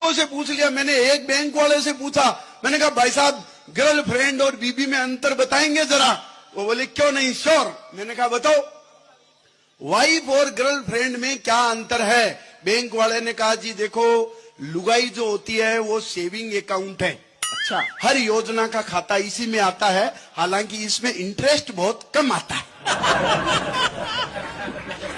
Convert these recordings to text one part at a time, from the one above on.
से पूछ लिया, मैंने एक बैंक वाले से पूछा, मैंने कहा भाई साहब गर्लफ्रेंड और बीबी में अंतर बताएंगे जरा। वो बोले क्यों नहीं, श्योर। मैंने कहा बताओ वाइफ और गर्लफ्रेंड में क्या अंतर है। बैंक वाले ने कहा जी देखो, लुगाई जो होती है वो सेविंग अकाउंट है, अच्छा, हर योजना का खाता इसी में आता है, हालांकि इसमें इंटरेस्ट बहुत कम आता है।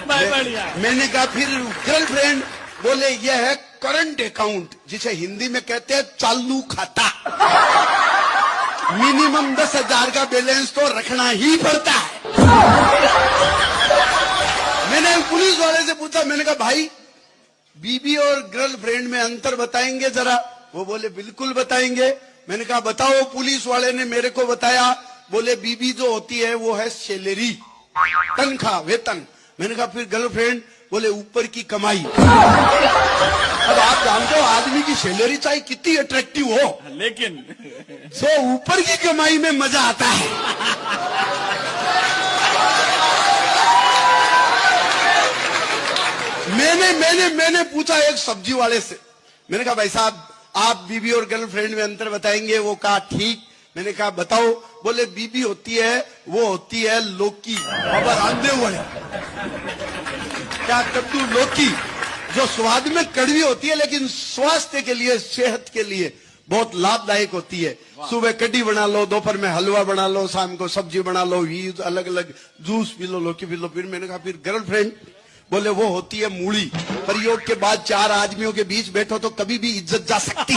बढ़िया। मैंने कहा फिर गर्लफ्रेंड, बोले यह है करंट अकाउंट, जिसे हिंदी में कहते हैं चालू खाता। मिनिमम 10,000 का बैलेंस तो रखना ही पड़ता है। मैंने पुलिस वाले से पूछा, मैंने कहा भाई बीबी और गर्लफ्रेंड में अंतर बताएंगे जरा। वो बोले बिल्कुल बताएंगे। मैंने कहा बताओ। पुलिस वाले ने मेरे को बताया, बोले बीबी जो होती है वो है सैलरी, तनख्वाह, वेतन। मैंने कहा फिर गर्लफ्रेंड, बोले ऊपर की कमाई। अब आप जानते हो आदमी की सैलरी चाहे कितनी अट्रैक्टिव हो, लेकिन तो ऊपर की कमाई में मजा आता है। मैंने पूछा एक सब्जी वाले से, मैंने कहा भाई साहब आप बीबी और गर्लफ्रेंड में अंतर बताएंगे। वो कहा ठीक। मैंने कहा बताओ। बोले बीबी होती है वो होती है लौकी, अब रांधे हुए क्या कद्दू, लौकी, जो स्वाद में कड़वी होती है लेकिन स्वास्थ्य के लिए, सेहत के लिए बहुत लाभदायक होती है। सुबह कढ़ी बना लो, दोपहर में हलवा बना लो, शाम को सब्जी बना लो, ये अलग अलग जूस पी लो, लौकी पी लो। फिर मैंने कहा फिर गर्लफ्रेंड, बोले वो होती है मूली, प्रयोग के बाद 4 आदमियों के बीच बैठो तो कभी भी इज्जत जा सकती।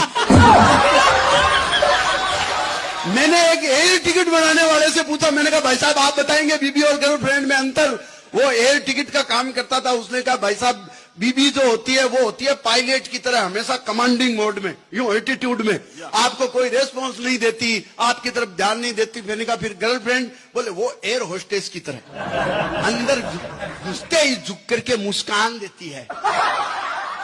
मैंने एक एयर टिकट बनाने वाले से पूछा, मैंने कहा भाई साहब आप बताएंगे बीबी और गर्लफ्रेंड में अंतर। वो एयर टिकट का काम करता था। उसने कहा भाई साहब बीबी जो होती है वो होती है पायलट की तरह, हमेशा कमांडिंग मोड में, यूं एटीट्यूड में, आपको कोई रेस्पॉन्स नहीं देती, आपकी तरफ ध्यान नहीं देती। मैंने कहा फिर गर्लफ्रेंड, बोले वो एयर होस्टेस की तरह, अंदर घुसते ही झुक करके मुस्कान देती है,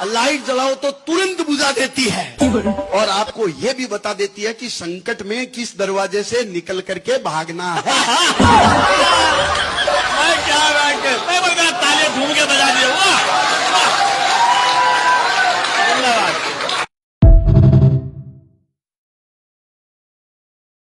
लाइट जलाओ तो तुरंत बुझा देती है, और आपको ये भी बता देती है कि संकट में किस दरवाजे से निकल करके भागना है। क्या बात है, ताली